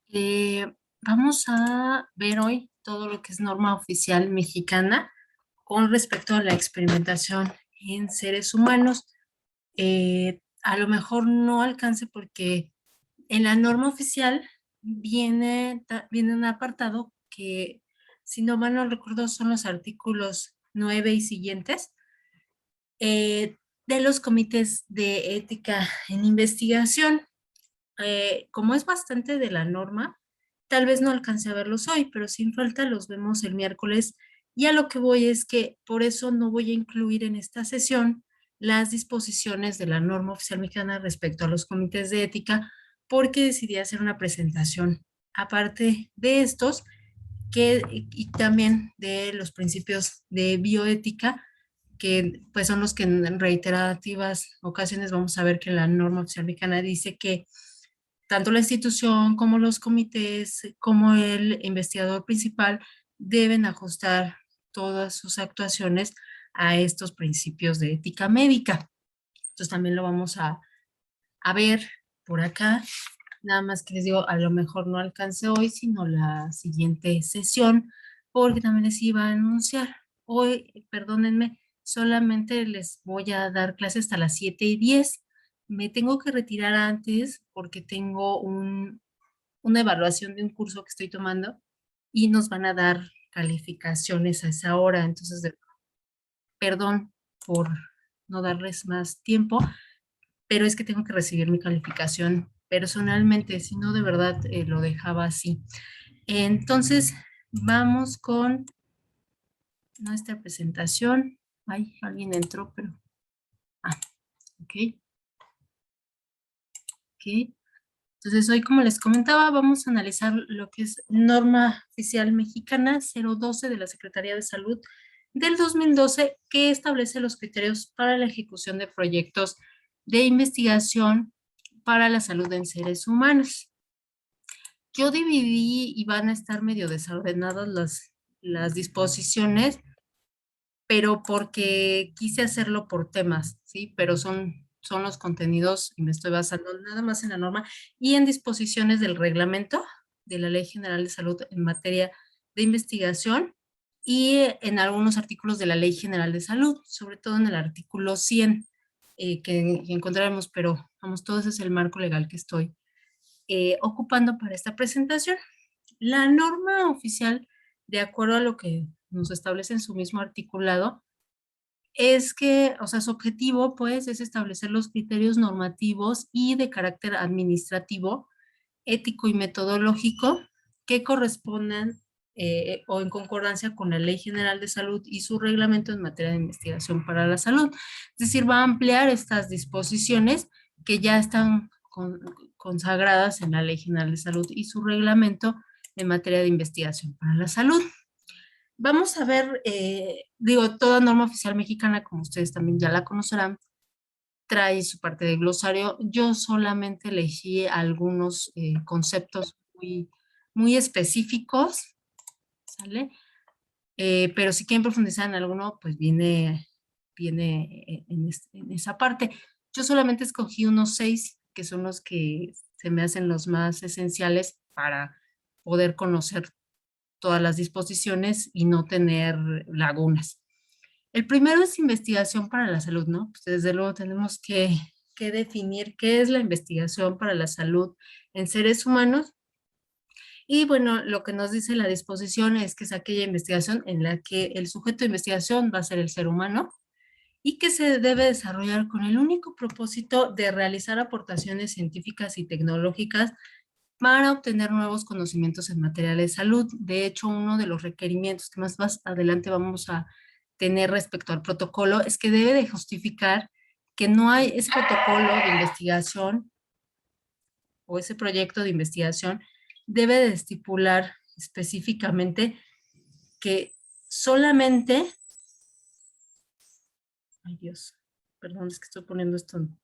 Eh, Vamos a ver hoy todo lo que es norma oficial mexicana con respecto a la experimentación en seres humanos. A lo mejor no alcance porque en la norma oficial viene un apartado que, si no mal no recuerdo, son los artículos 9 y siguientes, de los comités de ética en investigación. Como es bastante de la norma, tal vez no alcance a verlos hoy, pero sin falta los vemos el miércoles. Y a lo que voy es que por eso no voy a incluir en esta sesión las disposiciones de la norma oficial mexicana respecto a los comités de ética, porque decidí hacer una presentación aparte de estos y también de los principios de bioética, que pues son los que en reiterativas ocasiones vamos a ver que la norma oficial mexicana dice que tanto la institución como los comités, como el investigador principal deben ajustar todas sus actuaciones a estos principios de ética médica. Entonces también lo vamos a ver por acá. Nada más que les digo, a lo mejor no alcance hoy, sino la siguiente sesión, porque también les iba a anunciar. Hoy, perdónenme, solamente les voy a dar clases hasta las 7:10. Me tengo que retirar antes porque tengo una evaluación de un curso que estoy tomando y nos van a dar calificaciones a esa hora. Entonces, perdón por no darles más tiempo, pero es que tengo que recibir mi calificación personalmente, si no de verdad lo dejaba así. Entonces, vamos con nuestra presentación. Ay, alguien entró, pero... Ah, ok, ok. Entonces, hoy, como les comentaba, vamos a analizar lo que es norma oficial mexicana 012 de la Secretaría de Salud del 2012, que establece los criterios para la ejecución de proyectos de investigación para la salud en seres humanos. Yo dividí y van a estar medio desordenadas las disposiciones, pero porque quise hacerlo por temas, ¿sí? Pero son los contenidos y me estoy basando nada más en la norma y en disposiciones del reglamento de la Ley General de Salud en materia de investigación y en algunos artículos de la Ley General de Salud, sobre todo en el artículo 100 que encontraremos, pero vamos, todo ese es el marco legal que estoy ocupando para esta presentación. La norma oficial, de acuerdo a lo que nos establece en su mismo articulado, es que, o sea, su objetivo, pues, es establecer los criterios normativos y de carácter administrativo, ético y metodológico que correspondan o en concordancia con la Ley General de Salud y su reglamento en materia de investigación para la salud. Es decir, va a ampliar estas disposiciones que ya están consagradas en la Ley General de Salud y su reglamento en materia de investigación para la salud. Vamos a ver, digo, toda norma oficial mexicana, como ustedes también ya la conocerán, trae su parte de glosario. Yo solamente elegí algunos conceptos muy específicos, ¿sale? Pero si quieren profundizar en alguno, pues viene en esa parte. Yo solamente escogí unos 6, que son los que se me hacen los más esenciales para poder conocer todas las disposiciones y no tener lagunas. El primero es investigación para la salud, ¿no? Pues desde luego tenemos que definir qué es la investigación para la salud en seres humanos. Y bueno, lo que nos dice la disposición es que es aquella investigación en la que el sujeto de investigación va a ser el ser humano y que se debe desarrollar con el único propósito de realizar aportaciones científicas y tecnológicas para obtener nuevos conocimientos en materia de salud. De hecho, uno de los requerimientos que más adelante vamos a tener respecto al protocolo es que debe de justificar que no hay ese protocolo de investigación o ese proyecto de investigación debe de estipular específicamente que solamente, ay Dios, perdón, es que estoy poniendo esto en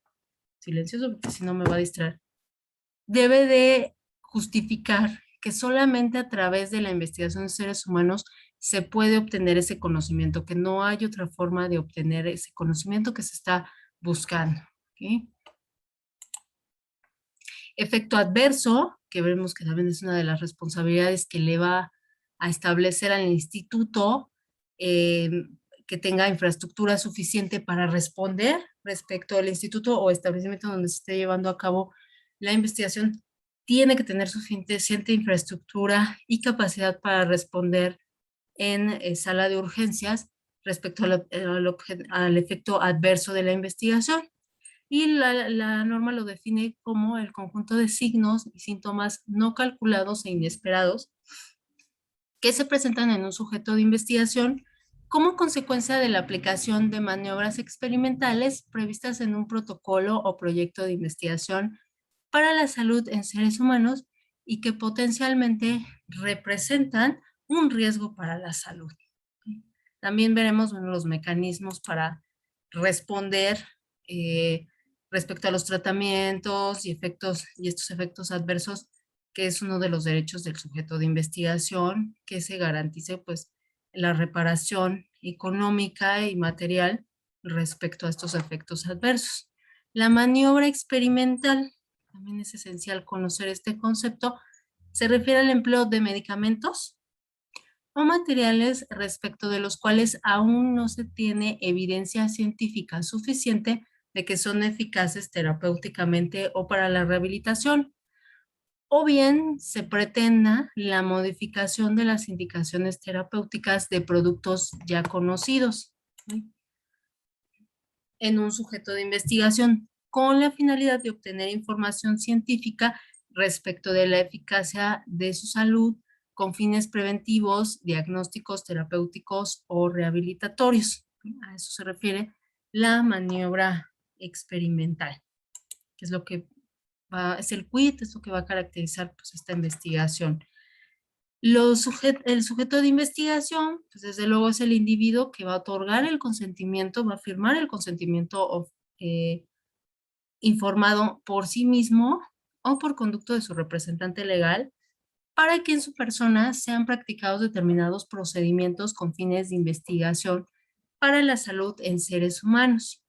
silencioso porque si no me va a distraer, debe de justificar que solamente a través de la investigación de seres humanos se puede obtener ese conocimiento, que no hay otra forma de obtener ese conocimiento que se está buscando. ¿Okay? Efecto adverso, que vemos que también es una de las responsabilidades que le va a establecer al instituto, eh, que tenga infraestructura suficiente para responder respecto al instituto o establecimiento donde se esté llevando a cabo la investigación. Tiene que tener suficiente infraestructura y capacidad para responder en sala de urgencias respecto al efecto adverso de la investigación. Y la norma lo define como el conjunto de signos y síntomas no calculados e inesperados que se presentan en un sujeto de investigación como consecuencia de la aplicación de maniobras experimentales previstas en un protocolo o proyecto de investigación para la salud en seres humanos y que potencialmente representan un riesgo para la salud. También veremos los mecanismos para responder eh, respecto a los tratamientos y estos efectos adversos, que es uno de los derechos del sujeto de investigación, que se garantice pues la reparación económica y material respecto a estos efectos adversos. La maniobra experimental, también es esencial conocer este concepto, se refiere al empleo de medicamentos o materiales respecto de los cuales aún no se tiene evidencia científica suficiente de que son eficaces terapéuticamente o para la rehabilitación, o bien se pretenda la modificación de las indicaciones terapéuticas de productos ya conocidos, ¿sí?, en un sujeto de investigación con la finalidad de obtener información científica respecto de la eficacia de su salud con fines preventivos, diagnósticos, terapéuticos o rehabilitatorios. A eso se refiere la maniobra experimental, que es lo que es el quid, es lo que va a caracterizar pues, esta investigación. El sujeto de investigación, pues desde luego es el individuo que va a otorgar el consentimiento, va a firmar el consentimiento eh, informado por sí mismo o por conducto de su representante legal para que en su persona sean practicados determinados procedimientos con fines de investigación para la salud en seres humanos.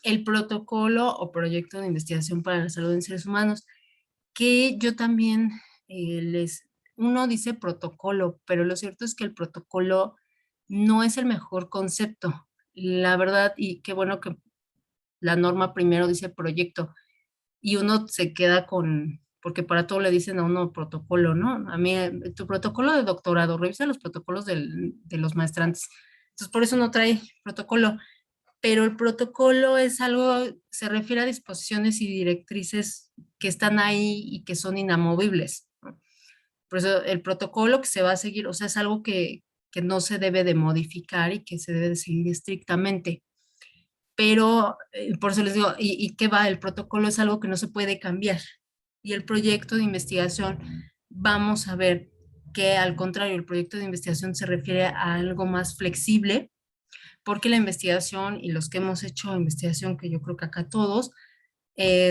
El protocolo o proyecto de investigación para la salud en seres humanos, que yo también uno dice protocolo, pero lo cierto es que el protocolo no es el mejor concepto. La verdad, y qué bueno que la norma primero dice proyecto, y uno se queda porque para todo le dicen a uno protocolo, ¿no? A mí, tu protocolo de doctorado, revisa los protocolos de los maestrantes. Entonces, por eso no trae protocolo, pero el protocolo es algo, se refiere a disposiciones y directrices que están ahí y que son inamovibles, ¿no? Por eso el protocolo que se va a seguir, o sea, es algo que no se debe de modificar y que se debe de seguir estrictamente. Pero por eso les digo, ¿y qué va? El protocolo es algo que no se puede cambiar. Y el proyecto de investigación, vamos a ver que al contrario, el proyecto de investigación se refiere a algo más flexible, porque la investigación y los que hemos hecho investigación, que yo creo que acá todos,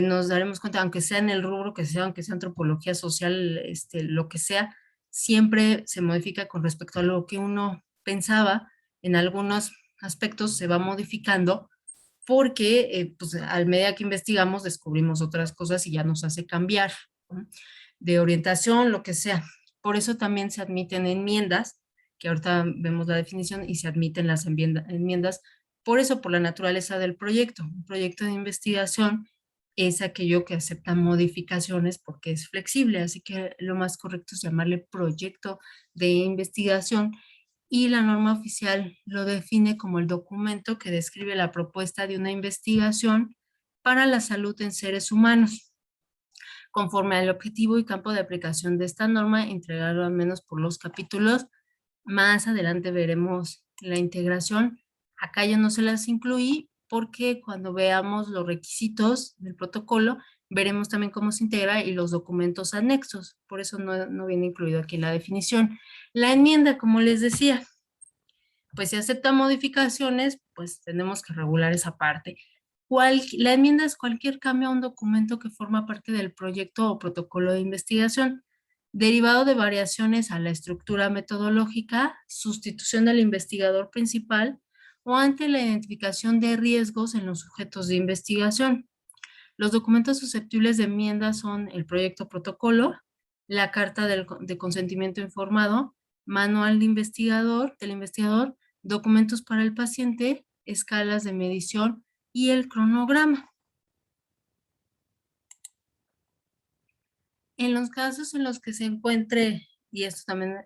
nos daremos cuenta, aunque sea en el rubro que sea, aunque sea antropología social, lo que sea, siempre se modifica con respecto a lo que uno pensaba. En algunos aspectos se va modificando porque pues, al medida que investigamos descubrimos otras cosas y ya nos hace cambiar, ¿no?, de orientación, lo que sea. Por eso también se admiten enmiendas, que ahorita vemos la definición, y se admiten las enmiendas, por eso, por la naturaleza del proyecto. Un proyecto de investigación es aquello que acepta modificaciones porque es flexible, así que lo más correcto es llamarle proyecto de investigación, y la norma oficial lo define como el documento que describe la propuesta de una investigación para la salud en seres humanos, conforme al objetivo y campo de aplicación de esta norma, entregado al menos por los capítulos. Más adelante veremos la integración. Acá ya no se las incluí porque cuando veamos los requisitos del protocolo, veremos también cómo se integra y los documentos anexos. Por eso no viene incluido aquí en la definición. La enmienda, como les decía, pues si acepta modificaciones, pues tenemos que regular esa parte. La enmienda es cualquier cambio a un documento que forma parte del proyecto o protocolo de investigación, derivado de variaciones a la estructura metodológica, sustitución del investigador principal o ante la identificación de riesgos en los sujetos de investigación. Los documentos susceptibles de enmienda son el proyecto protocolo, la carta de consentimiento informado, manual del investigador, documentos para el paciente, escalas de medición y el cronograma. En los casos en los que se encuentre, y esto también,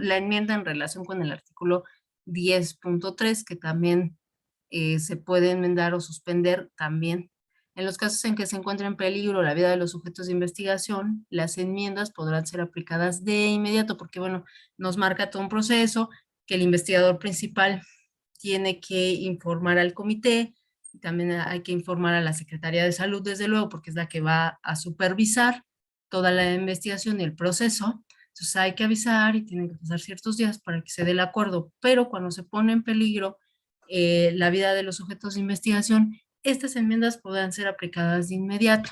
la enmienda en relación con el artículo 10.3, que también se puede enmendar o suspender también. En los casos en que se encuentre en peligro la vida de los sujetos de investigación, las enmiendas podrán ser aplicadas de inmediato, porque bueno, nos marca todo un proceso que el investigador principal tiene que informar al comité, y también hay que informar a la Secretaría de Salud, desde luego, porque es la que va a supervisar toda la investigación y el proceso. Entonces hay que avisar y tienen que pasar ciertos días para que se dé el acuerdo, pero cuando se pone en peligro la vida de los sujetos de investigación, estas enmiendas podrán ser aplicadas de inmediato.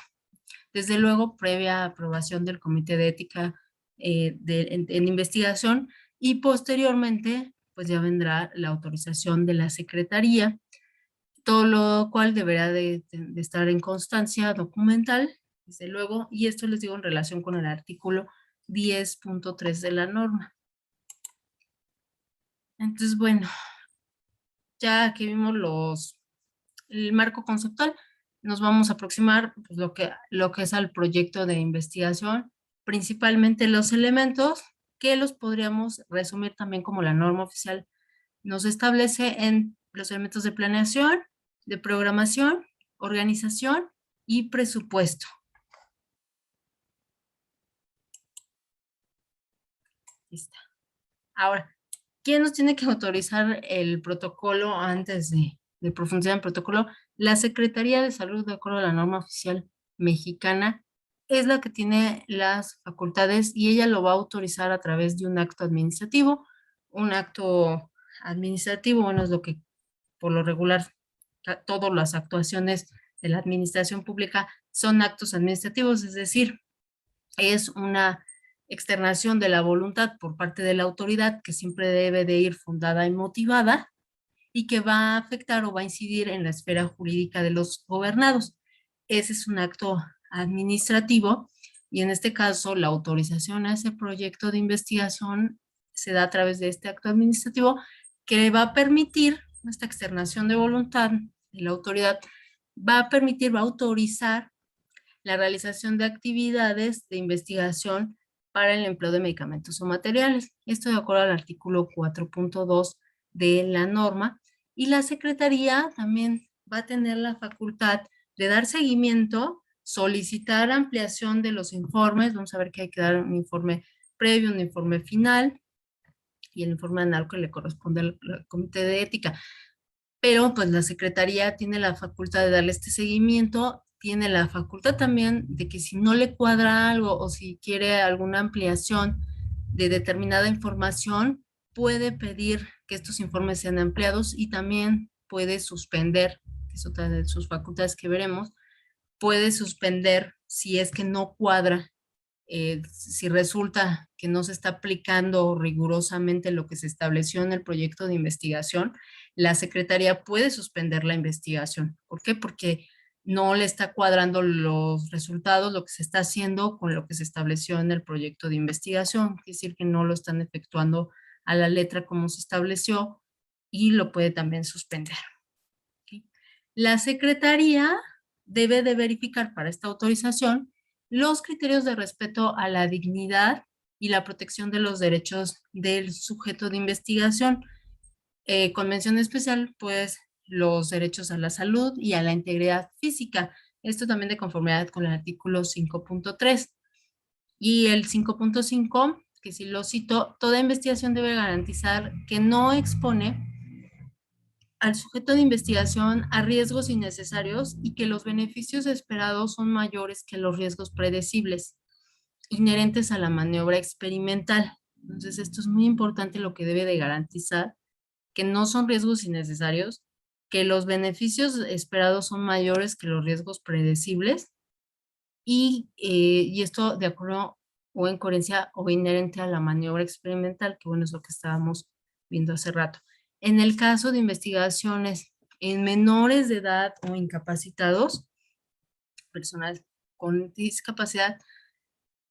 Desde luego, previa aprobación del Comité de Ética en investigación, y posteriormente, pues ya vendrá la autorización de la Secretaría, todo lo cual deberá de estar en constancia documental, desde luego, y esto les digo en relación con el artículo 10.3 de la norma. Entonces, bueno, ya que vimos el marco conceptual, nos vamos a aproximar pues, lo que es al proyecto de investigación, principalmente los elementos que los podríamos resumir también como la norma oficial nos establece en los elementos de planeación, de programación, organización y presupuesto. Lista. Ahora, ¿quién nos tiene que autorizar el protocolo antes de profundizar en el protocolo? La Secretaría de Salud, de acuerdo a la norma oficial mexicana, es la que tiene las facultades y ella lo va a autorizar a través de un acto administrativo. Un acto administrativo, bueno, es lo que por lo regular todas las actuaciones de la administración pública son actos administrativos, es decir, es una externación de la voluntad por parte de la autoridad que siempre debe de ir fundada y motivada y que va a afectar o va a incidir en la esfera jurídica de los gobernados. Ese es un acto administrativo y en este caso la autorización a ese proyecto de investigación se da a través de este acto administrativo que va a permitir esta externación de voluntad de la autoridad, va a permitir, va a autorizar la realización de actividades de investigación para el empleo de medicamentos o materiales. Esto de acuerdo al artículo 4.2 de la norma. Y la Secretaría también va a tener la facultad de dar seguimiento, solicitar ampliación de los informes. Vamos a ver que hay que dar un informe previo, un informe final y el informe anual que le corresponde al Comité de Ética. Pero pues la Secretaría tiene la facultad de darle este seguimiento, tiene la facultad también de que si no le cuadra algo o si quiere alguna ampliación de determinada información, puede pedir que estos informes sean ampliados y también puede suspender, que es otra de sus facultades que veremos, puede suspender si es que no cuadra, si resulta que no se está aplicando rigurosamente lo que se estableció en el proyecto de investigación, la Secretaría puede suspender la investigación. ¿Por qué? Porque no le está cuadrando los resultados, lo que se está haciendo con lo que se estableció en el proyecto de investigación, es decir, que no lo están efectuando a la letra como se estableció y lo puede también suspender. ¿Okay? La Secretaría debe de verificar para esta autorización los criterios de respeto a la dignidad y la protección de los derechos del sujeto de investigación. Con mención especial, pues, los derechos a la salud y a la integridad física. Esto también de conformidad con el artículo 5.3. Y el 5.5, que si lo cito, toda investigación debe garantizar que no expone al sujeto de investigación a riesgos innecesarios y que los beneficios esperados son mayores que los riesgos predecibles inherentes a la maniobra experimental. Entonces, esto es muy importante, lo que debe de garantizar, que no son riesgos innecesarios, que los beneficios esperados son mayores que los riesgos predecibles y esto de acuerdo o en coherencia o inherente a la maniobra experimental, que bueno, es lo que estábamos viendo hace rato. En el caso de investigaciones en menores de edad o incapacitados, personal con discapacidad,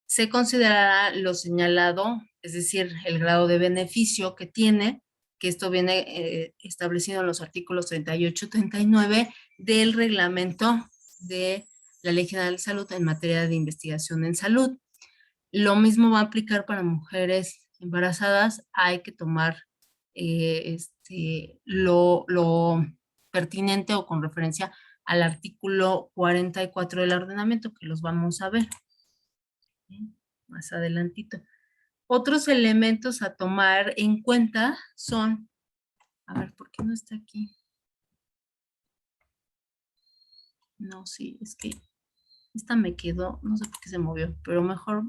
se considerará lo señalado, es decir, el grado de beneficio que tiene, que esto viene establecido en los artículos 38 y 39 del reglamento de la Ley General de Salud en materia de investigación en salud. Lo mismo va a aplicar para mujeres embarazadas. Hay que tomar lo pertinente o con referencia al artículo 44 del ordenamiento, que los vamos a ver más adelantito. Otros elementos a tomar en cuenta son, a ver, ¿por qué no está aquí? No, sí, es que esta me quedó, no sé por qué se movió, pero mejor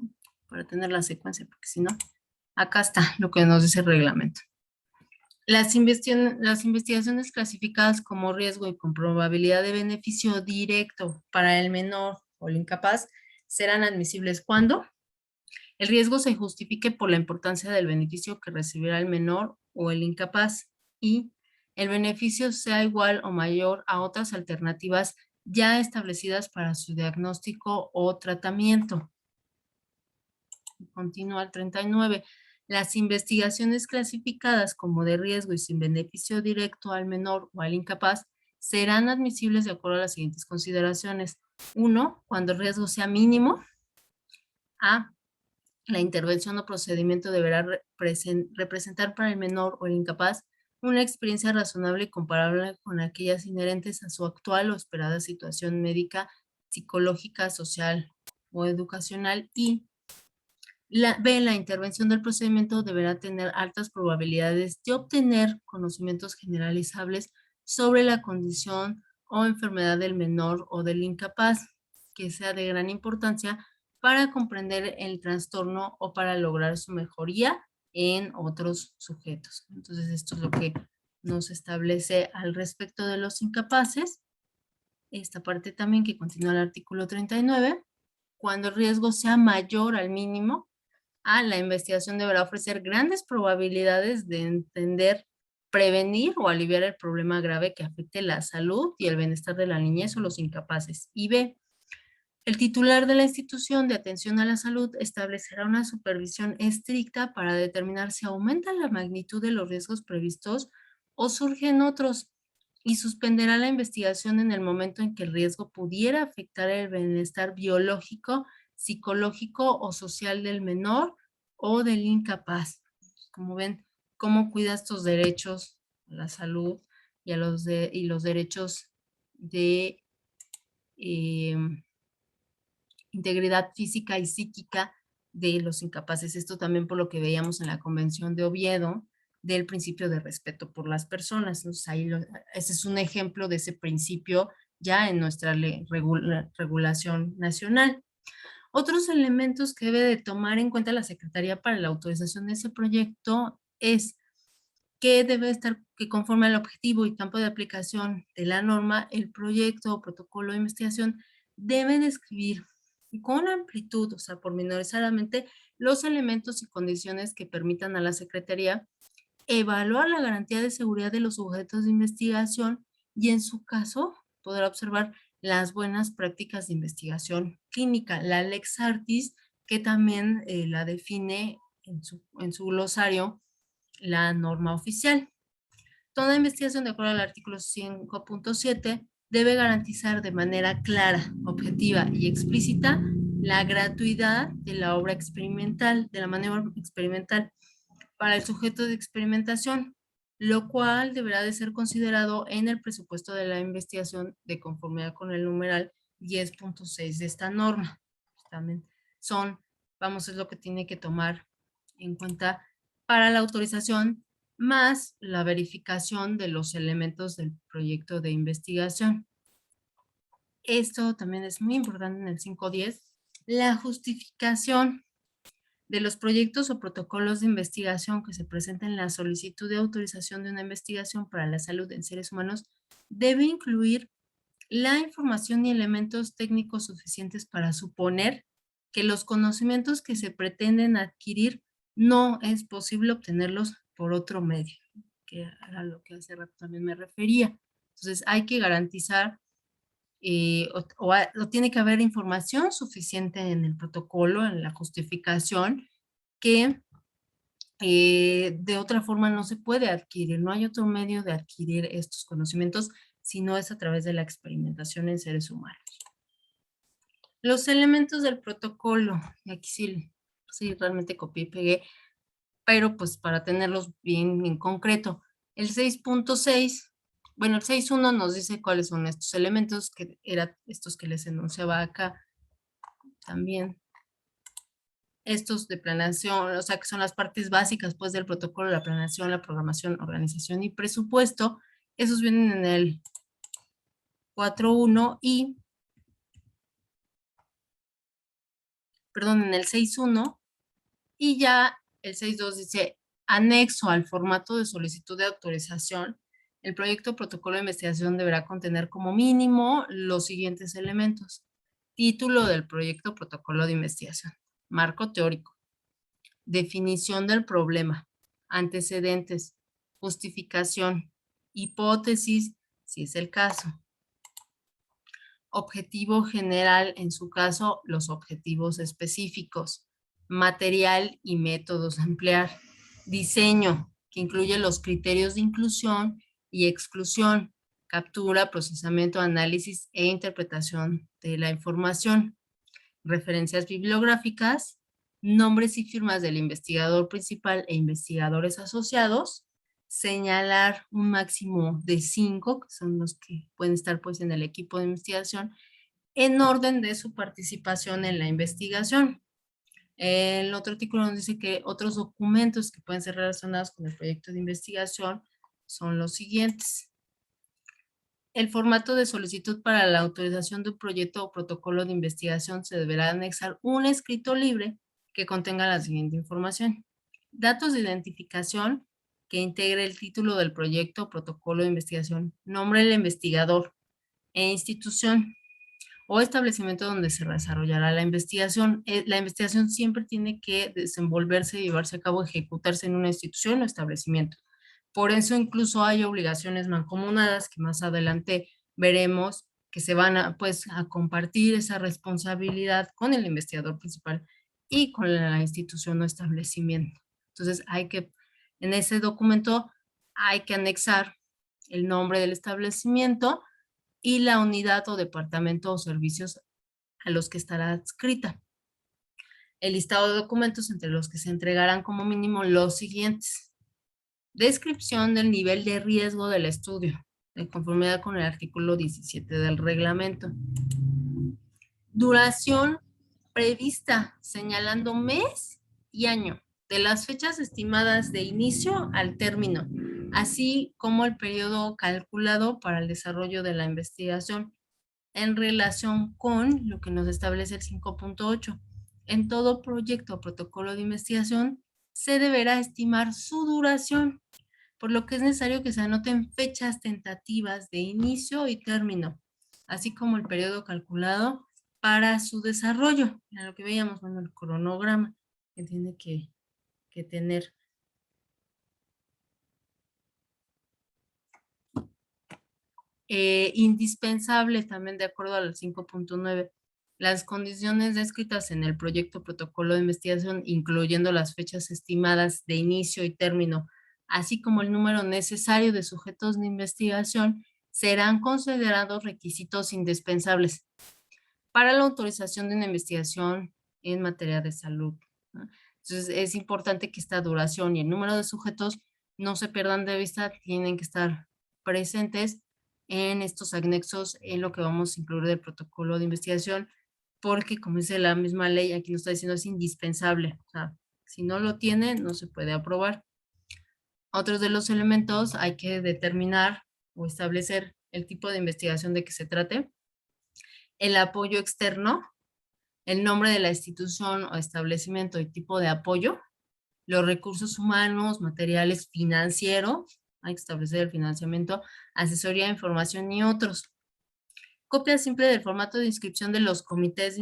para tener la secuencia, porque si no, acá está lo que nos dice el reglamento. Las investigaciones clasificadas como riesgo y con probabilidad de beneficio directo para el menor o el incapaz serán admisibles cuando el riesgo se justifique por la importancia del beneficio que recibirá el menor o el incapaz y el beneficio sea igual o mayor a otras alternativas ya establecidas para su diagnóstico o tratamiento. Continúa el 39. Las investigaciones clasificadas como de riesgo y sin beneficio directo al menor o al incapaz serán admisibles de acuerdo a las siguientes consideraciones. 1. Cuando el riesgo sea mínimo. A. La intervención o procedimiento deberá representar para el menor o el incapaz una experiencia razonable y comparable con aquellas inherentes a su actual o esperada situación médica, psicológica, social o educacional. Y la intervención del procedimiento deberá tener altas probabilidades de obtener conocimientos generalizables sobre la condición o enfermedad del menor o del incapaz, que sea de gran importancia para comprender el trastorno o para lograr su mejoría en otros sujetos. Entonces, esto es lo que nos establece al respecto de los incapaces. Esta parte también que continúa el artículo 39. Cuando el riesgo sea mayor al mínimo, la investigación deberá ofrecer grandes probabilidades de entender, prevenir o aliviar el problema grave que afecte la salud y el bienestar de la niñez o los incapaces. Y B, el titular de la institución de atención a la salud establecerá una supervisión estricta para determinar si aumenta la magnitud de los riesgos previstos o surgen otros y suspenderá la investigación en el momento en que el riesgo pudiera afectar el bienestar biológico, psicológico o social del menor o del incapaz. Como ven, cómo cuida estos derechos a la salud y los derechos de integridad física y psíquica de los incapaces. Esto también por lo que veíamos en la Convención de Oviedo del principio de respeto por las personas. Entonces, ese es un ejemplo de ese principio ya en nuestra regulación nacional. Otros elementos que debe de tomar en cuenta la Secretaría para la autorización de ese proyecto es que debe estar, que conforme al objetivo y campo de aplicación de la norma, el proyecto o protocolo de investigación debe describir con amplitud, o sea, pormenorizadamente, los elementos y condiciones que permitan a la Secretaría evaluar la garantía de seguridad de los sujetos de investigación y, en su caso, podrá observar las buenas prácticas de investigación clínica, la Lex Artis, que también la define en su glosario la norma oficial. Toda investigación, de acuerdo al artículo 5.7, debe garantizar de manera clara, objetiva y explícita la gratuidad de la obra experimental, de la maniobra experimental para el sujeto de experimentación, lo cual deberá de ser considerado en el presupuesto de la investigación de conformidad con el numeral 10.6 de esta norma. También es lo que tiene que tomar en cuenta para la autorización, más la verificación de los elementos del proyecto de investigación. Esto también es muy importante en el 5.10, la justificación de los proyectos o protocolos de investigación que se presenten en la solicitud de autorización de una investigación para la salud en seres humanos debe incluir la información y elementos técnicos suficientes para suponer que los conocimientos que se pretenden adquirir no es posible obtenerlos por otro medio, que era lo que hace rato también me refería. Entonces, hay que garantizar o tiene que haber información suficiente en el protocolo, en la justificación, que de otra forma no se puede adquirir, no hay otro medio de adquirir estos conocimientos si no es a través de la experimentación en seres humanos. Los elementos del protocolo, y aquí sí realmente copié y pegué, pero pues para tenerlos bien en concreto. El 6.6, bueno, el 6.1 nos dice cuáles son estos elementos, que eran estos que les enunciaba acá también. Estos de planeación, o sea, que son las partes básicas pues del protocolo, la planeación, la programación, organización y presupuesto. Esos vienen en el 4.1 y, perdón, en el 6.1, y ya el 6.2 dice, anexo al formato de solicitud de autorización, el proyecto protocolo de investigación deberá contener como mínimo los siguientes elementos. Título del proyecto protocolo de investigación, marco teórico, definición del problema, antecedentes, justificación, hipótesis, si es el caso, objetivo general, en su caso, los objetivos específicos, material y métodos a emplear, diseño, que incluye los criterios de inclusión y exclusión, captura, procesamiento, análisis e interpretación de la información, referencias bibliográficas, nombres y firmas del investigador principal e investigadores asociados, señalar un máximo de 5, que son los que pueden estar pues en el equipo de investigación, en orden de su participación en la investigación. El otro artículo nos dice que otros documentos que pueden ser relacionados con el proyecto de investigación son los siguientes. El formato de solicitud para la autorización de un proyecto o protocolo de investigación se deberá anexar un escrito libre que contenga la siguiente información. Datos de identificación que integre el título del proyecto o protocolo de investigación, nombre del investigador e institución o establecimiento donde se desarrollará la investigación. La investigación siempre tiene que desenvolverse, llevarse a cabo, ejecutarse en una institución o establecimiento. Por eso incluso hay obligaciones mancomunadas que más adelante veremos que se van a, pues, a compartir esa responsabilidad con el investigador principal y con la institución o establecimiento. Entonces hay que, en ese documento hay que anexar el nombre del establecimiento y la unidad o departamento o servicios a los que estará adscrita. El listado de documentos entre los que se entregarán como mínimo los siguientes. Descripción del nivel de riesgo del estudio, de conformidad con el artículo 17 del reglamento. Duración prevista, señalando mes y año, de las fechas estimadas de inicio al término, así como el periodo calculado para el desarrollo de la investigación en relación con lo que nos establece el 5.8. En todo proyecto o protocolo de investigación se deberá estimar su duración, por lo que es necesario que se anoten fechas tentativas de inicio y término, así como el periodo calculado para su desarrollo. En lo que veíamos, bueno, el cronograma que tiene que tener. Indispensable también de acuerdo al 5.9. Las condiciones descritas en el proyecto protocolo de investigación, incluyendo las fechas estimadas de inicio y término, así como el número necesario de sujetos de investigación, serán considerados requisitos indispensables para la autorización de una investigación en materia de salud, ¿no? Entonces, es importante que esta duración y el número de sujetos no se pierdan de vista, tienen que estar presentes en estos anexos en lo que vamos a incluir del protocolo de investigación, porque como dice la misma ley, aquí nos está diciendo es indispensable, o sea, si no lo tiene, no se puede aprobar. Otros de los elementos hay que determinar o establecer el tipo de investigación de que se trate, el apoyo externo, el nombre de la institución o establecimiento y tipo de apoyo, los recursos humanos, materiales, financieros, hay que establecer el financiamiento, asesoría, información y otros. Copia simple del formato de inscripción de los comités de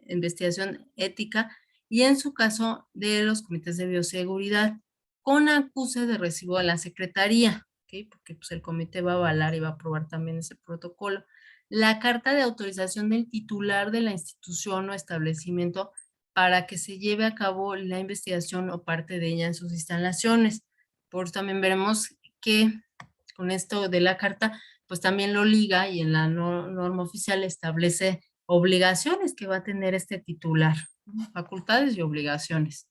investigación ética y en su caso de los comités de bioseguridad con acuse de recibo a la Secretaría, ¿ok? Porque pues, el comité va a avalar y va a aprobar también ese protocolo. La carta de autorización del titular de la institución o establecimiento para que se lleve a cabo la investigación o parte de ella en sus instalaciones. Por eso también veremos que con esto de la carta, pues también lo liga y en la norma oficial establece obligaciones que va a tener este titular, facultades y obligaciones.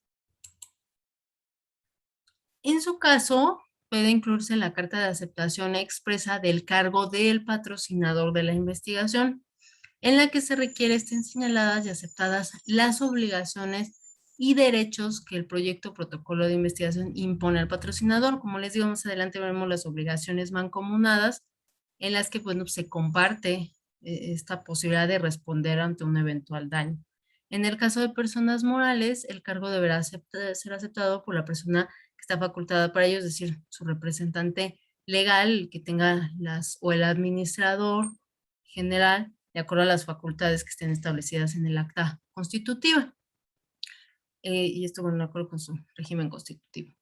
En su caso, puede incluirse la carta de aceptación expresa del cargo del patrocinador de la investigación, en la que se requiere estén señaladas y aceptadas las obligaciones y derechos que el proyecto protocolo de investigación impone al patrocinador. Como les digo, más adelante veremos las obligaciones mancomunadas, en las que bueno, se comparte esta posibilidad de responder ante un eventual daño. En el caso de personas morales, el cargo deberá ser aceptado por la persona que está facultada para ello, es decir, su representante legal, el que tenga o el administrador general, de acuerdo a las facultades que estén establecidas en el acta constitutiva. Y esto, bueno, de acuerdo con su régimen constitutivo.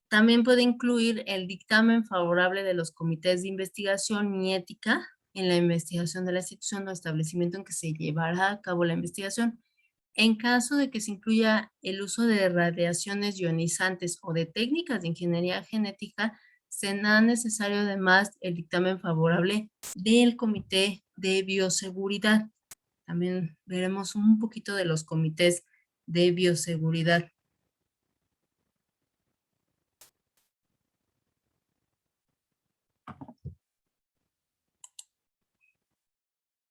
También puede incluir el dictamen favorable de los comités de investigación y ética en la investigación de la institución o establecimiento en que se llevará a cabo la investigación. En caso de que se incluya el uso de radiaciones ionizantes o de técnicas de ingeniería genética, será necesario además el dictamen favorable del Comité de Bioseguridad. También veremos un poquito de los comités de bioseguridad.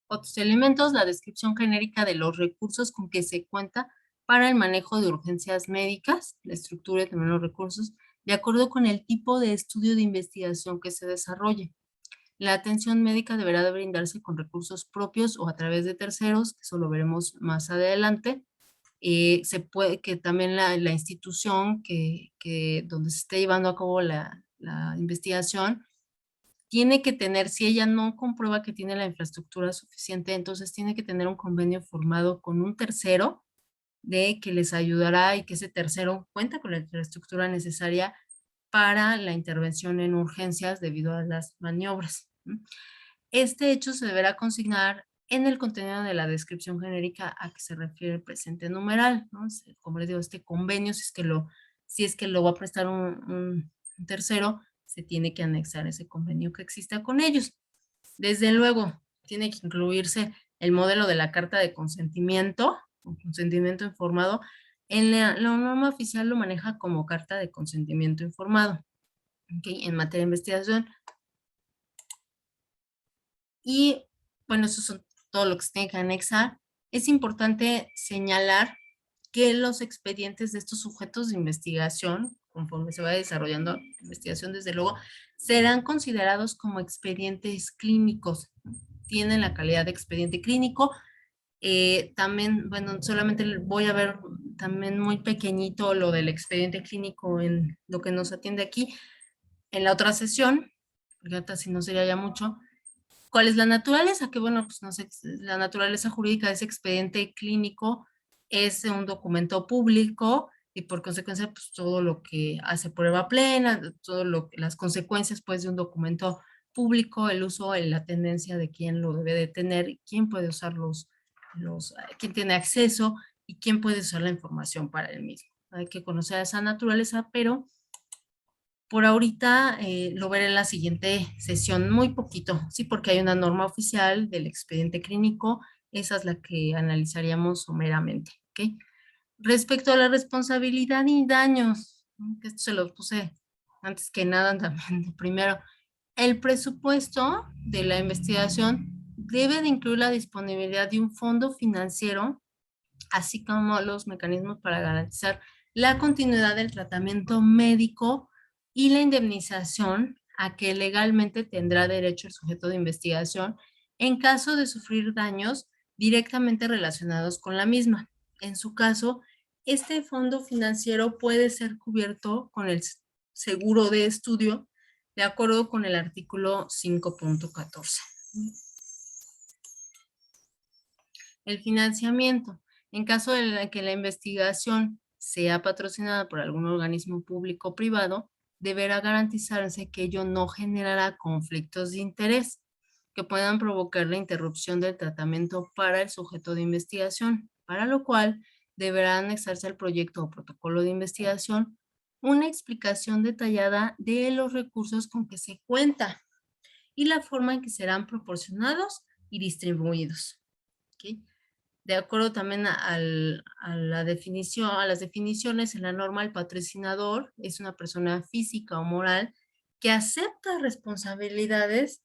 Otros elementos, la descripción genérica de los recursos con que se cuenta para el manejo de urgencias médicas, la estructura y también los recursos, de acuerdo con el tipo de estudio de investigación que se desarrolle. La atención médica deberá de brindarse con recursos propios o a través de terceros, eso lo veremos más adelante. Se puede que también la institución donde se esté llevando a cabo la investigación tiene que tener, si ella no comprueba que tiene la infraestructura suficiente, entonces tiene que tener un convenio formado con un tercero de que les ayudará y que ese tercero cuenta con la infraestructura necesaria para la intervención en urgencias debido a las maniobras. Este hecho se deberá consignar en el contenido de la descripción genérica a que se refiere el presente numeral, ¿no? Como les digo, este convenio, si es que lo va a prestar un tercero, se tiene que anexar ese convenio que exista con ellos. Desde luego, tiene que incluirse el modelo de la carta de consentimiento, o consentimiento informado. En la norma oficial lo maneja como carta de consentimiento informado, ¿okay? En materia de investigación. Y bueno, eso son todo lo que se tiene que anexar. Es importante señalar que los expedientes de estos sujetos de investigación, conforme se va desarrollando la investigación, desde luego, serán considerados como expedientes clínicos. Tienen la calidad de expediente clínico. También, bueno, solamente voy a ver también muy pequeñito lo del expediente clínico en lo que nos atiende aquí en la otra sesión, porque ahorita si no sería ya mucho. ¿Cuál es la naturaleza? Que bueno, pues no sé, la naturaleza jurídica de ese expediente clínico es un documento público y por consecuencia, pues todo lo que hace prueba plena, las consecuencias pues de un documento público, el uso, la tendencia de quién lo debe de tener, quién puede usar quién tiene acceso y quién puede usar la información para el mismo. Hay que conocer esa naturaleza, pero por ahorita lo veré en la siguiente sesión, muy poquito, sí, porque hay una norma oficial del expediente clínico, esa es la que analizaríamos someramente, ¿ok? Respecto a la responsabilidad y daños, que esto se los puse antes que nada también, primero, el presupuesto de la investigación debe de incluir la disponibilidad de un fondo financiero, así como los mecanismos para garantizar la continuidad del tratamiento médico y la indemnización a que legalmente tendrá derecho el sujeto de investigación en caso de sufrir daños directamente relacionados con la misma. En su caso, este fondo financiero puede ser cubierto con el seguro de estudio de acuerdo con el artículo 5.14. El financiamiento. En caso de que la investigación sea patrocinada por algún organismo público o privado, deberá garantizarse que ello no generará conflictos de interés que puedan provocar la interrupción del tratamiento para el sujeto de investigación, para lo cual deberá anexarse al proyecto o protocolo de investigación una explicación detallada de los recursos con que se cuenta y la forma en que serán proporcionados y distribuidos. ¿Okay? De acuerdo también a la definición, a las definiciones en la norma, el patrocinador es una persona física o moral que acepta responsabilidades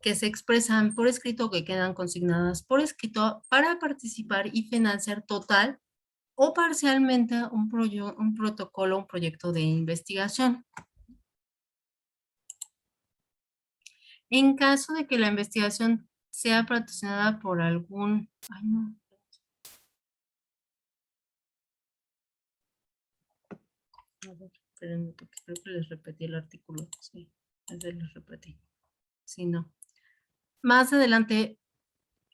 que se expresan por escrito o que quedan consignadas por escrito para participar y financiar total o parcialmente un protocolo, un proyecto de investigación. En caso de que la investigación sea patrocinada por algún... Ay, no. A ver, espérenme, porque creo que les repetí el artículo. Sí, les repetí. Sí, no. Más adelante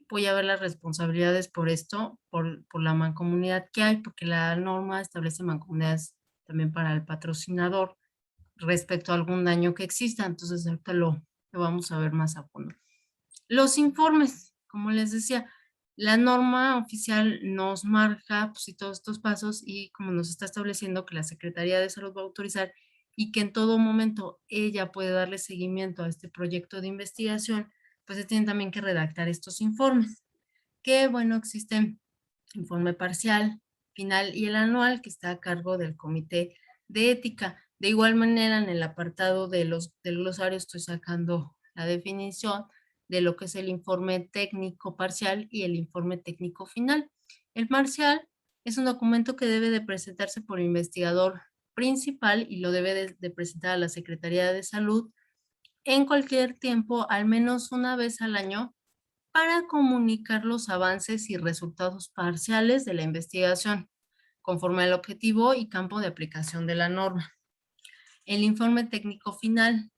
voy a ver las responsabilidades por esto, por la mancomunidad que hay, porque la norma establece mancomunidades también para el patrocinador respecto a algún daño que exista. Entonces, ahorita lo vamos a ver más a fondo. Los informes, como les decía, la norma oficial nos marca pues, y todos estos pasos y como nos está estableciendo que la Secretaría de Salud va a autorizar y que en todo momento ella puede darle seguimiento a este proyecto de investigación, pues se tienen también que redactar estos informes. Que bueno, existen informe parcial, final y el anual que está a cargo del Comité de Ética. De igual manera, en el apartado del glosario estoy sacando la definición de lo que es el informe técnico parcial y el informe técnico final. El parcial es un documento que debe de presentarse por el investigador principal y lo debe de presentar a la Secretaría de Salud en cualquier tiempo, al menos una vez al año, para comunicar los avances y resultados parciales de la investigación, conforme al objetivo y campo de aplicación de la norma. El informe técnico final,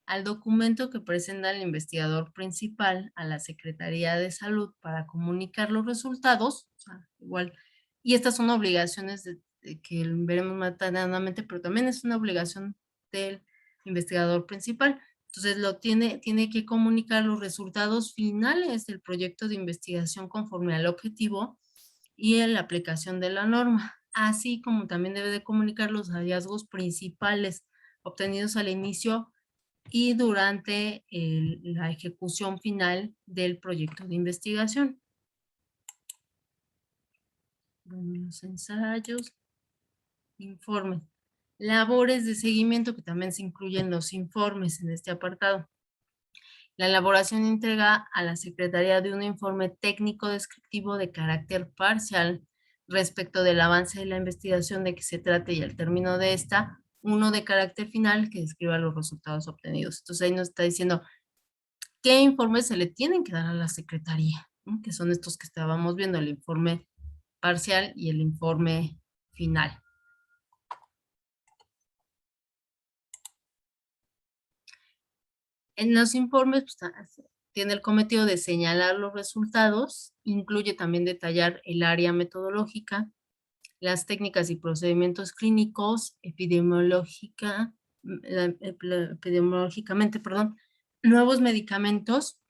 al documento que presenta el investigador principal a la Secretaría de Salud para comunicar los resultados, o sea, igual, y estas son obligaciones de que veremos más detalladamente, pero también es una obligación del investigador principal. Entonces, tiene que comunicar los resultados finales del proyecto de investigación conforme al objetivo y en la aplicación de la norma, así como también debe de comunicar los hallazgos principales obtenidos al inicio y durante la ejecución final del proyecto de investigación. Bueno, los ensayos, informes, labores de seguimiento que también se incluyen los informes en este apartado. La elaboración entrega a la Secretaría de un informe técnico descriptivo de carácter parcial respecto del avance de la investigación de que se trate y al término de esta, uno de carácter final que describa los resultados obtenidos. Entonces ahí nos está diciendo qué informes se le tienen que dar a la Secretaría, ¿no? Que son estos que estábamos viendo, el informe parcial y el informe final. En los informes pues, tiene el cometido de señalar los resultados, incluye también detallar el área metodológica, las técnicas y procedimientos clínicos, epidemiológicamente, perdón, nuevos medicamentos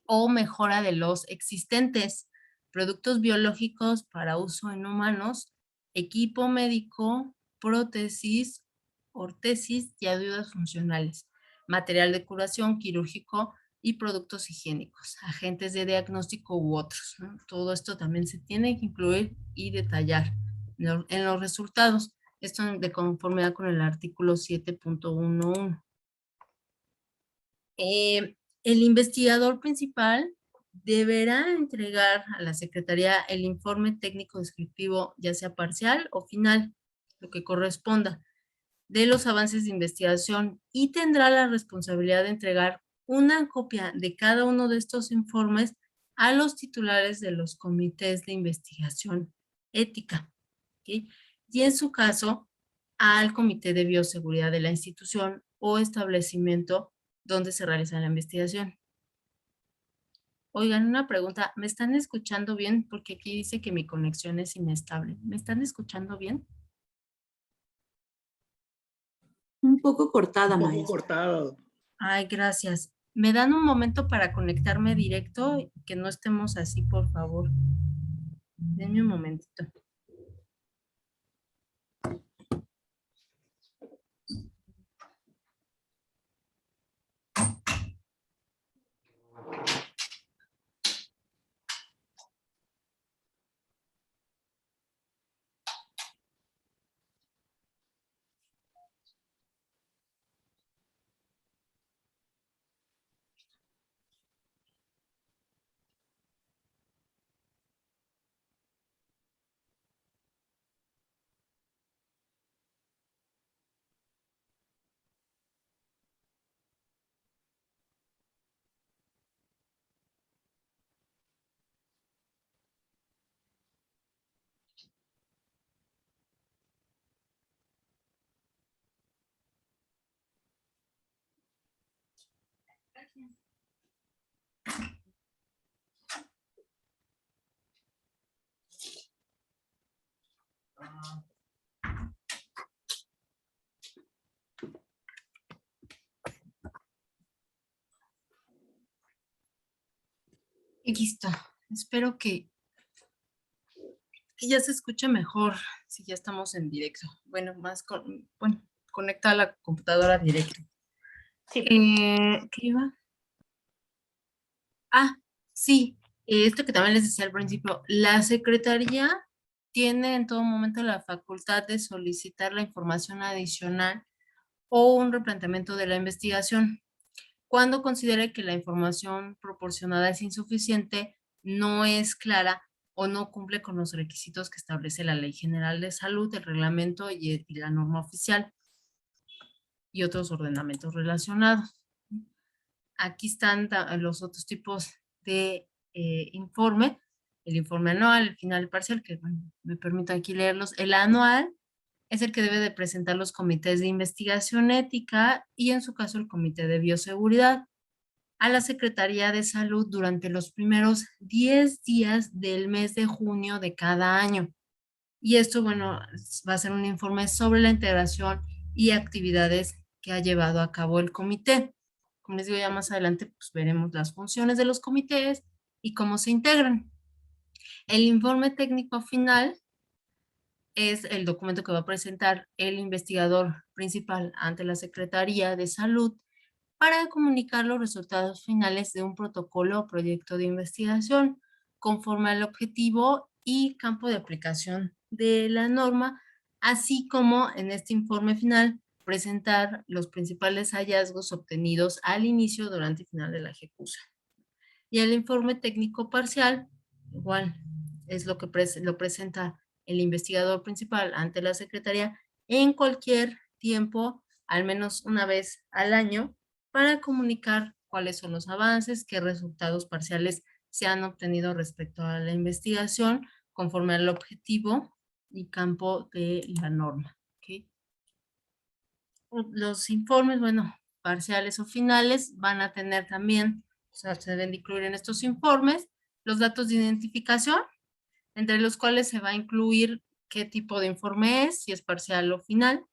o mejora de los existentes, productos biológicos para uso en humanos, equipo médico, prótesis, ortesis y ayudas funcionales, material de curación quirúrgico y productos higiénicos, agentes de diagnóstico u otros, ¿no? Todo esto también se tiene que incluir y detallar en los resultados. Esto de conformidad con el artículo 7.11. El investigador principal deberá entregar a la Secretaría el informe técnico descriptivo, ya sea parcial o final, lo que corresponda, de los avances de investigación y tendrá la responsabilidad de entregar una copia de cada uno de estos informes a los titulares de los comités de investigación ética, ¿okay? Y en su caso, al comité de bioseguridad de la institución o establecimiento donde se realiza la investigación. Oigan, una pregunta, ¿me están escuchando bien? Porque aquí dice que mi conexión es inestable. ¿Me están escuchando bien? Un poco cortada, Un poco maestra. cortado. Ay, gracias. ¿Me dan un momento para conectarme directo? Que no estemos así, por favor. Denme un momentito. Listo. Espero que ya se escuche mejor si ya estamos en directo. Bueno, bueno, conecta a la computadora directo. Sí. ¿Qué iba? Ah, sí, esto que también les decía al principio, la Secretaría tiene en todo momento la facultad de solicitar la información adicional o un replanteamiento de la investigación. Cuando considere que la información proporcionada es insuficiente, no es clara o no cumple con los requisitos que establece la Ley General de Salud, el reglamento y la norma oficial y otros ordenamientos relacionados. Aquí están los otros tipos de informe, el informe anual, el final y parcial, que bueno, me permito aquí leerlos. El anual es el que debe de presentar los comités de investigación ética y en su caso el comité de bioseguridad a la Secretaría de Salud durante los primeros 10 días del mes de junio de cada año. Y esto, bueno, va a ser un informe sobre la integración y actividades que ha llevado a cabo el comité. Como les digo, ya más adelante pues veremos las funciones de los comités y cómo se integran. El informe técnico final es el documento que va a presentar el investigador principal ante la Secretaría de Salud para comunicar los resultados finales de un protocolo o proyecto de investigación conforme al objetivo y campo de aplicación de la norma, así como en este informe final presentar los principales hallazgos obtenidos al inicio, durante y final de la ejecución. Y el informe técnico parcial, igual, es lo que lo presenta el investigador principal ante la Secretaría en cualquier tiempo, al menos una vez al año, para comunicar cuáles son los avances, qué resultados parciales se han obtenido respecto a la investigación conforme al objetivo y campo de la norma. ¿Okay? Los informes, bueno, parciales o finales van a tener también, o sea, se deben incluir en estos informes los datos de identificación, entre los cuales se va a incluir qué tipo de informe es, si es parcial o final,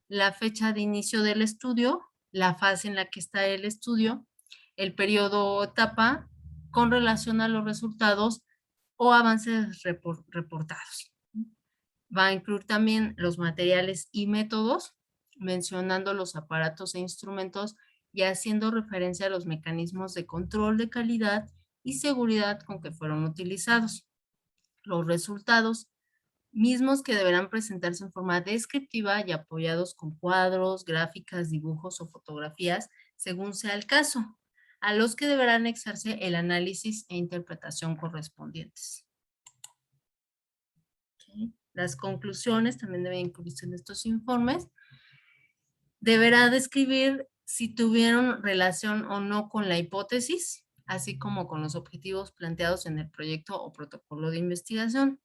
la fecha de inicio del estudio, la fase en la que está el estudio, el periodo o etapa con relación a los resultados o avances reportados. Va a incluir también los materiales y métodos, mencionando los aparatos e instrumentos y haciendo referencia a los mecanismos de control de calidad y seguridad con que fueron utilizados. Los resultados mismos que deberán presentarse en forma descriptiva y apoyados con cuadros, gráficas, dibujos o fotografías, según sea el caso, a los que deberá anexarse el análisis e interpretación correspondientes. Okay. Las conclusiones también deben incluirse en estos informes. Deberá describir si tuvieron relación o no con la hipótesis, así como con los objetivos planteados en el proyecto o protocolo de investigación.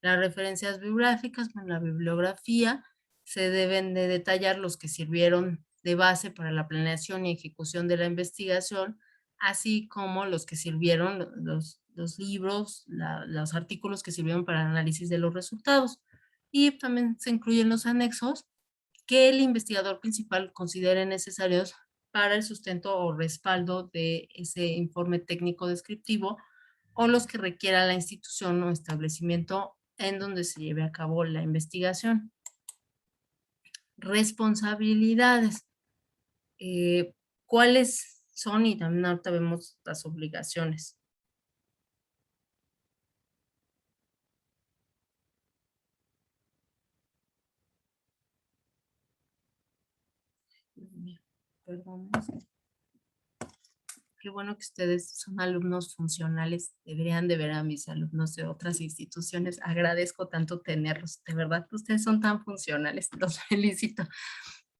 Las referencias bibliográficas, con la bibliografía, se deben de detallar los que sirvieron de base para la planeación y ejecución de la investigación, así como los que sirvieron, los libros, los artículos que sirvieron para el análisis de los resultados. Y también se incluyen los anexos que el investigador principal considere necesarios para el sustento o respaldo de ese informe técnico descriptivo o los que requiera la institución o establecimiento en donde se lleve a cabo la investigación. Responsabilidades. ¿Cuáles son? Y también ahorita vemos las obligaciones. Perdón. Qué bueno que ustedes son alumnos funcionales. Deberían de ver a mis alumnos de otras instituciones. Agradezco tanto tenerlos. De verdad, ustedes son tan funcionales. Los felicito.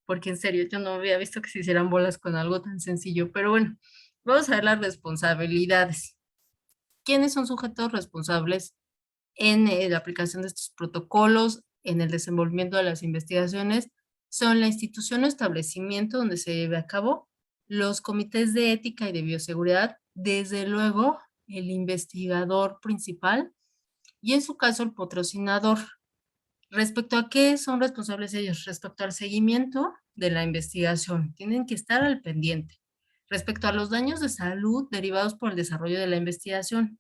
Porque en serio, yo no había visto que se hicieran bolas con algo tan sencillo. Pero bueno, vamos a ver las responsabilidades. ¿Quiénes son sujetos responsables en la aplicación de estos protocolos, en el desenvolvimiento de las investigaciones? Son la institución o establecimiento donde se lleve a cabo, los comités de ética y de bioseguridad, desde luego el investigador principal y en su caso el patrocinador. ¿Respecto a qué son responsables ellos? Respecto al seguimiento de la investigación, tienen que estar al pendiente. Respecto a los daños de salud derivados por el desarrollo de la investigación,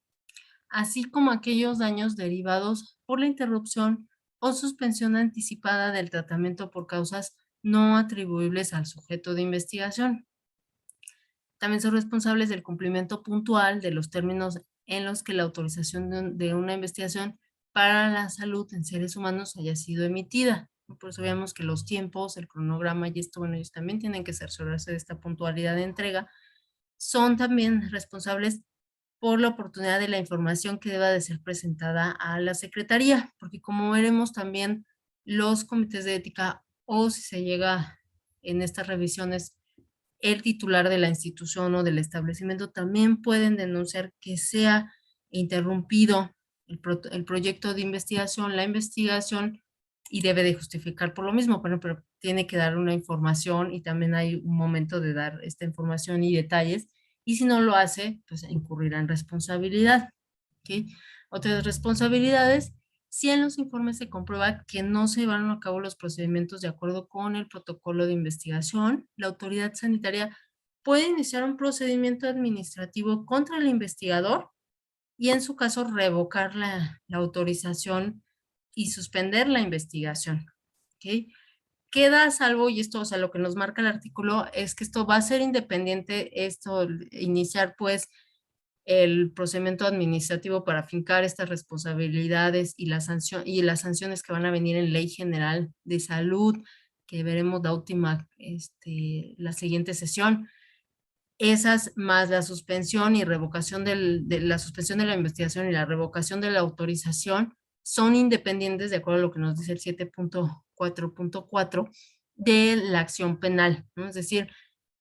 así como aquellos daños derivados por la interrupción o suspensión anticipada del tratamiento por causas no atribuibles al sujeto de investigación. También son responsables del cumplimiento puntual de los términos en los que la autorización de una investigación para la salud en seres humanos haya sido emitida. Por eso vemos que los tiempos, el cronograma y esto, bueno, ellos también tienen que cerciorarse de esta puntualidad de entrega. Son también responsables por la oportunidad de la información que deba de ser presentada a la Secretaría, porque como veremos también los comités de ética o si se llega en estas revisiones el titular de la institución o del establecimiento también pueden denunciar que sea interrumpido el proyecto de investigación, la investigación, y debe de justificar por lo mismo, pero tiene que dar una información y también hay un momento de dar esta información y detalles, y si no lo hace, pues incurrirá en responsabilidad. ¿Okay? Otras responsabilidades: si en los informes se comprueba que no se llevaron a cabo los procedimientos de acuerdo con el protocolo de investigación, la autoridad sanitaria puede iniciar un procedimiento administrativo contra el investigador y en su caso revocar la autorización y suspender la investigación. ¿Okay? Queda a salvo, y esto, o sea, lo que nos marca el artículo es que esto va a ser independiente, esto, iniciar pues el procedimiento administrativo para fincar estas responsabilidades y las sanciones que van a venir en Ley General de Salud, que veremos la última, la siguiente sesión. Esas más la suspensión y revocación de la suspensión de la investigación y la revocación de la autorización son independientes de acuerdo a lo que nos dice el 7.4.4 de la acción penal, ¿no? Es decir,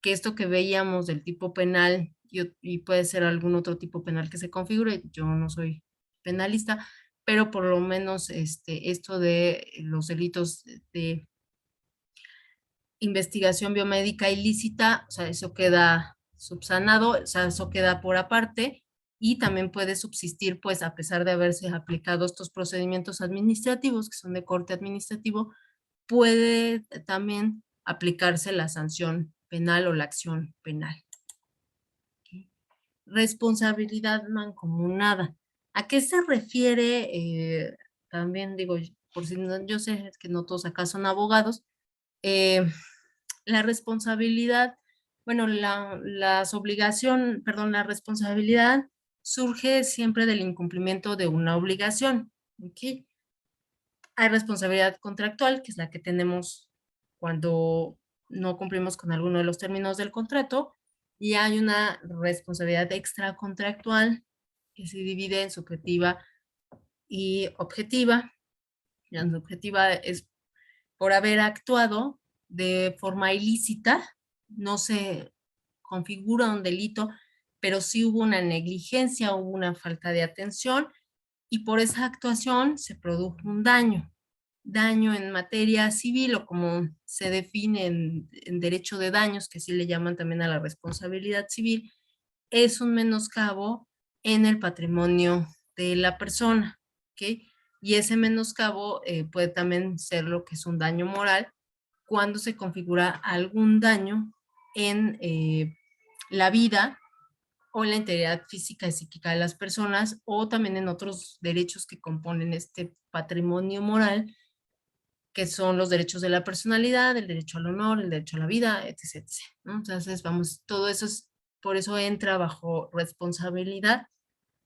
que esto que veíamos del tipo penal y puede ser algún otro tipo penal que se configure, yo no soy penalista, pero por lo menos esto de los delitos de investigación biomédica ilícita, o sea, eso queda subsanado, o sea, eso queda por aparte y también puede subsistir, pues, a pesar de haberse aplicado estos procedimientos administrativos, que son de corte administrativo, puede también aplicarse la sanción penal o la acción penal. ¿Okay? Responsabilidad mancomunada. ¿A qué se refiere? También digo, por si no, yo sé que no todos acá son abogados, la responsabilidad, bueno, la responsabilidad surge siempre del incumplimiento de una obligación. ¿Okay? Hay responsabilidad contractual, que es la que tenemos cuando no cumplimos con alguno de los términos del contrato, y hay una responsabilidad extracontractual que se divide en subjetiva y objetiva. La subjetiva es por haber actuado de forma ilícita, no se configura un delito, pero sí hubo una negligencia, hubo una falta de atención y por esa actuación se produjo un daño. Daño en materia civil o como se define en derecho de daños, que sí le llaman también a la responsabilidad civil, es un menoscabo en el patrimonio de la persona, ¿ok? Y ese menoscabo puede también ser lo que es un daño moral, cuando se configura algún daño en la vida o en la integridad física y psíquica de las personas, o también en otros derechos que componen este patrimonio moral, que son los derechos de la personalidad, el derecho al honor, el derecho a la vida, etc. etc., ¿no? Entonces, vamos, todo eso es, por eso entra bajo responsabilidad,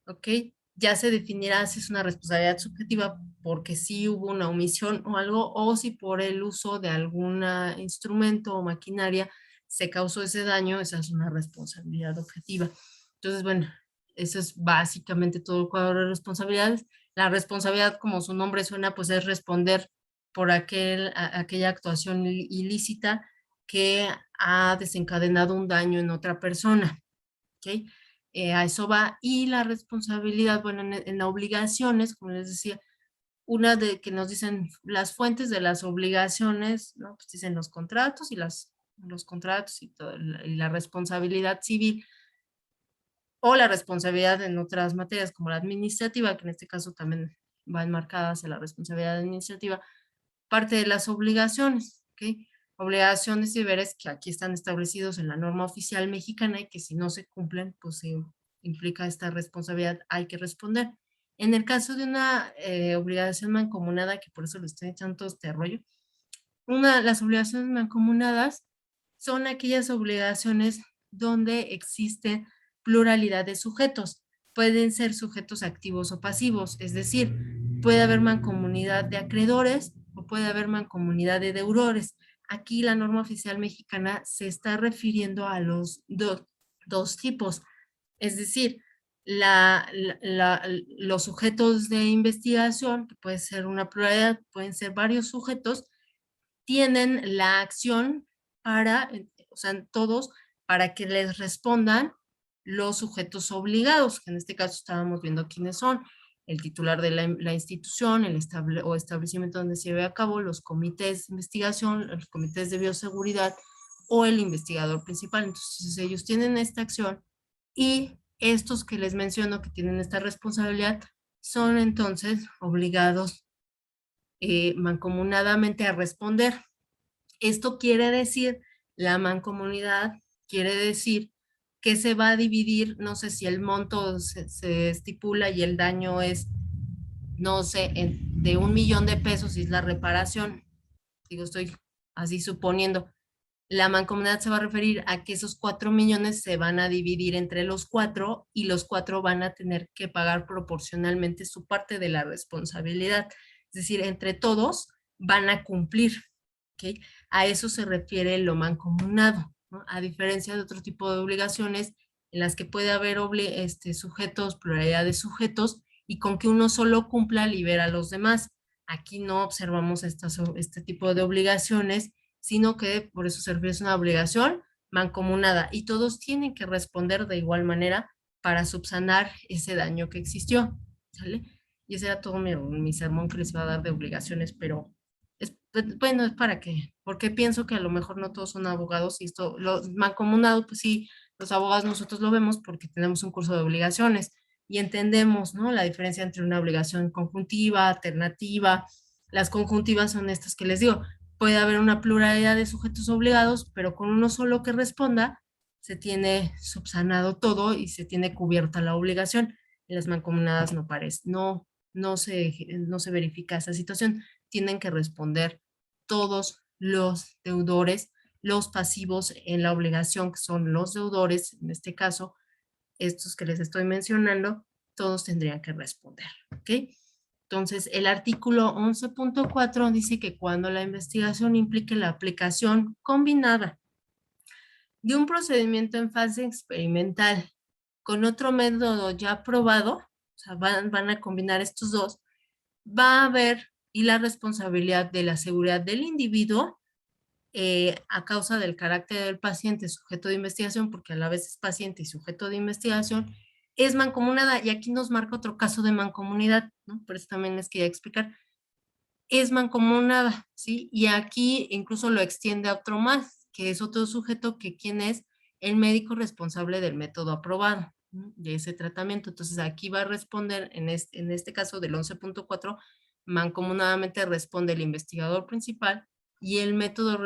¿ok? Ya se definirá si es una responsabilidad subjetiva porque sí hubo una omisión o algo, o si por el uso de algún instrumento o maquinaria se causó ese daño, esa es una responsabilidad objetiva. Entonces, bueno, eso es básicamente todo el cuadro de responsabilidades. La responsabilidad, como su nombre suena, pues es responder por aquella actuación ilícita que ha desencadenado un daño en otra persona, ¿ok? A eso va. Y la responsabilidad, bueno, en obligaciones, como les decía, una de que nos dicen las fuentes de las obligaciones, ¿no? Pues dicen los contratos y, todo, y la responsabilidad civil o la responsabilidad en otras materias como la administrativa, que en este caso también va enmarcada hacia la responsabilidad administrativa, parte de las obligaciones, ¿ok? Obligaciones y deberes que aquí están establecidos en la norma oficial mexicana y que si no se cumplen, pues implica esta responsabilidad, hay que responder. En el caso de una obligación mancomunada, que por eso le estoy echando todo este rollo, las obligaciones mancomunadas son aquellas obligaciones donde existe pluralidad de sujetos. Pueden ser sujetos activos o pasivos, es decir, puede haber mancomunidad de acreedores o puede haber mancomunidad de deudores. Aquí la norma oficial mexicana se está refiriendo a los dos tipos, es decir, los sujetos de investigación, que puede ser una pluralidad, pueden ser varios sujetos, tienen la acción para, o sea, todos, para que les respondan los sujetos obligados, que en este caso estábamos viendo quiénes son: el titular de la institución, o establecimiento donde se lleve a cabo, los comités de investigación, los comités de bioseguridad o el investigador principal. Entonces ellos tienen esta acción y estos que les menciono que tienen esta responsabilidad son entonces obligados mancomunadamente a responder. Esto quiere decir, la mancomunidad quiere decir que se va a dividir, no sé si el monto se estipula y el daño es, no sé, de 1 millón de pesos, y es la reparación. Digo, estoy así suponiendo. La mancomunidad se va a referir a que esos 4 millones se van a dividir entre los cuatro y los cuatro van a tener que pagar proporcionalmente su parte de la responsabilidad. Es decir, entre todos van a cumplir, ¿ok? A eso se refiere lo mancomunado, ¿no? A diferencia de otro tipo de obligaciones en las que puede haber sujetos, pluralidad de sujetos, y con que uno solo cumpla libera a los demás. Aquí no observamos este tipo de obligaciones, sino que por eso se refiere a una obligación mancomunada y todos tienen que responder de igual manera para subsanar ese daño que existió, ¿sale? Y ese era todo mi sermón que les iba a dar de obligaciones, pero bueno, es para qué, porque pienso que a lo mejor no todos son abogados y esto, lo mancomunado, pues sí, los abogados nosotros lo vemos porque tenemos un curso de obligaciones y entendemos, ¿no? La diferencia entre una obligación conjuntiva, alternativa. Las conjuntivas son estas que les digo, puede haber una pluralidad de sujetos obligados, pero con uno solo que responda, se tiene subsanado todo y se tiene cubierta la obligación. En las mancomunadas no parece, no se verifica esa situación. Tienen que responder todos los deudores, los pasivos en la obligación, que son los deudores, en este caso, estos que les estoy mencionando, todos tendrían que responder, ¿ok? Entonces, el artículo 11.4 dice que cuando la investigación implique la aplicación combinada de un procedimiento en fase experimental con otro método ya probado, o sea, van a combinar estos dos, va a haber y la responsabilidad de la seguridad del individuo a causa del carácter del paciente sujeto de investigación, porque a la vez es paciente y sujeto de investigación, es mancomunada. Y aquí nos marca otro caso de mancomunidad, ¿no? Por eso también les quería explicar. Es mancomunada, ¿sí? Y aquí incluso lo extiende a otro más, que es otro sujeto que quien es el médico responsable del método aprobado, ¿no? De ese tratamiento. Entonces aquí va a responder, en este caso del 11.4, mancomunadamente responde el investigador principal y el método,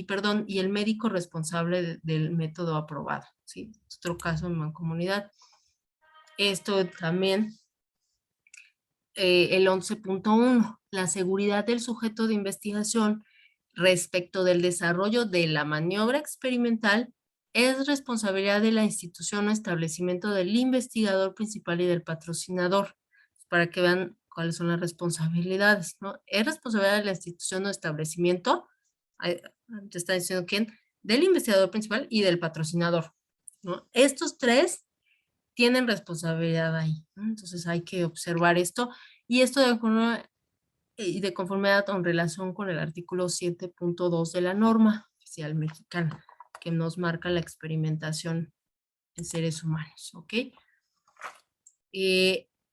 perdón, y el médico responsable del método aprobado, ¿sí? Otro caso en mancomunidad. Esto también, el 11.1, la seguridad del sujeto de investigación respecto del desarrollo de la maniobra experimental es responsabilidad de la institución o establecimiento del investigador principal y del patrocinador, para que vean cuáles son las responsabilidades, ¿no? Es responsabilidad de la institución o establecimiento, te está diciendo quién, del investigador principal y del patrocinador, ¿no? Estos tres tienen responsabilidad ahí, ¿no? Entonces hay que observar esto, y esto de conformidad o en relación con el artículo 7.2 de la norma oficial mexicana, que nos marca la experimentación en seres humanos, ¿ok?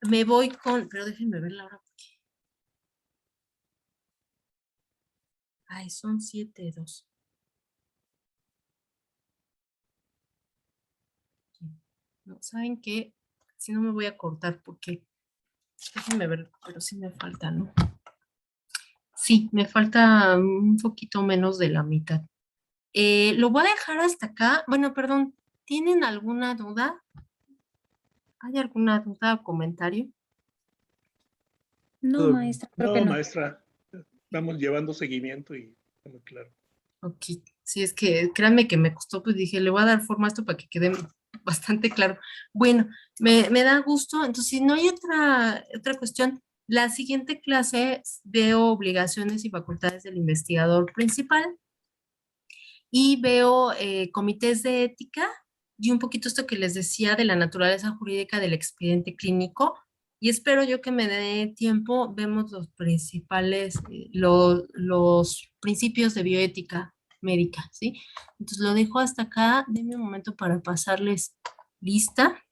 Me voy con, pero déjenme ver la hora. Ay, son 7:02. No, ¿saben qué? Si no me voy a cortar porque, déjenme ver, pero sí me falta, ¿no? Sí, me falta un poquito menos de la mitad. Lo voy a dejar hasta acá. Bueno, perdón, ¿tienen alguna duda? ¿Hay alguna duda o comentario? No, maestra, creo que No, no. maestra, estamos llevando seguimiento y está muy claro. Ok, sí, es que créanme que me costó, pues dije, le voy a dar forma a esto para que quede bastante claro. Bueno, me da gusto. Entonces, si no hay otra cuestión, la siguiente clase veo obligaciones y facultades del investigador principal y veo comités de ética y un poquito esto que les decía de la naturaleza jurídica del expediente clínico. Y espero yo que me dé tiempo, vemos los principales, los principios de bioética médica, ¿sí? Entonces lo dejo hasta acá, denme un momento para pasarles lista.